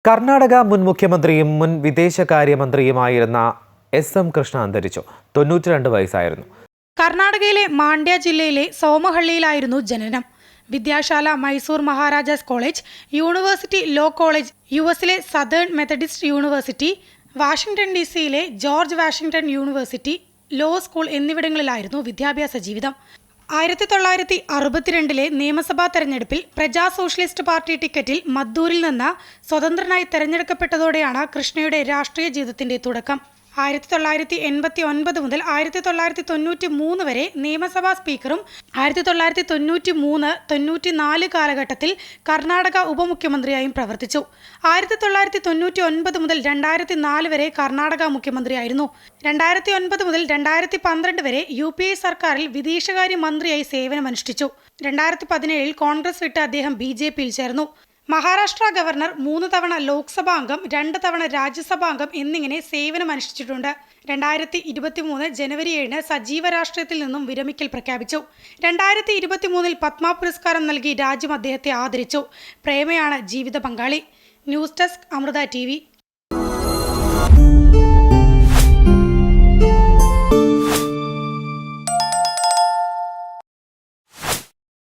കർണാടക മുൻ മുഖ്യമന്ത്രിയും മുൻ വിദേശകാര്യമന്ത്രിയുമായിരുന്ന എസ്.എം. കൃഷ്ണ അന്തരിച്ചു. 92 വയസ്സായിരുന്നു. കർണാടകയിലെ മാണ്ഡ്യ ജില്ലയിലെ സോമഹള്ളിയിലായിരുന്നു ജനനം. വിദ്യാശാല, Mysore Maharaja's college, university law college, യുഎസിലെ സദേൺ മെത്തഡിസ്റ്റ് യൂണിവേഴ്സിറ്റി, വാഷിംഗ്ടൺ ഡിസിയിലെ George Washington university law school എന്നിവിടങ്ങളിലായിരുന്നു വിദ്യാഭ്യാസ ജീവിതം. 1962 നിയമസഭാ തെരഞ്ഞെടുപ്പിൽ പ്രജാ സോഷ്യലിസ്റ്റ് പാർട്ടി ടിക്കറ്റിൽ മദ്ദൂരിൽ നിന്ന് സ്വതന്ത്രനായി തെരഞ്ഞെടുക്കപ്പെട്ടതോടെയാണ് കൃഷ്ണയുടെ രാഷ്ട്രീയ ജീവിതത്തിന്റെ തുടക്കം. 1989 മുതൽ 1993 വരെ നിയമസഭാ സ്പീക്കറും 1993-94 കാലഘട്ടത്തിൽ കർണാടക ഉപമുഖ്യമന്ത്രിയായും പ്രവർത്തിച്ചു. 1999 മുതൽ 2004 വരെ കർണാടക മുഖ്യമന്ത്രിയായിരുന്നു. 2009 മുതൽ 2012 വരെ UPA സർക്കാരിൽ വിദേശകാര്യ മന്ത്രിയായി സേവനമനുഷ്ഠിച്ചു. 2017 കോൺഗ്രസ് വിട്ട് അദ്ദേഹം BJPയിൽ ചേർന്നു. മഹാരാഷ്ട്ര ഗവർണർ, 3 തവണ ലോക്സഭാ അംഗം, 2 തവണ രാജ്യസഭാ അംഗം എന്നിങ്ങനെ സേവനമനുഷ്ഠിച്ചിട്ടുണ്ട്. 2023 ജനുവരി 7 സജീവ രാഷ്ട്രീയത്തിൽ നിന്നും വിരമിക്കൽ പ്രഖ്യാപിച്ചു. 2023 പത്മ പുരസ്കാരം നൽകി രാജ്യം അദ്ദേഹത്തെ ആദരിച്ചു. പ്രേമയാണ് ജീവിത പങ്കാളി. News desk, Amrita TV.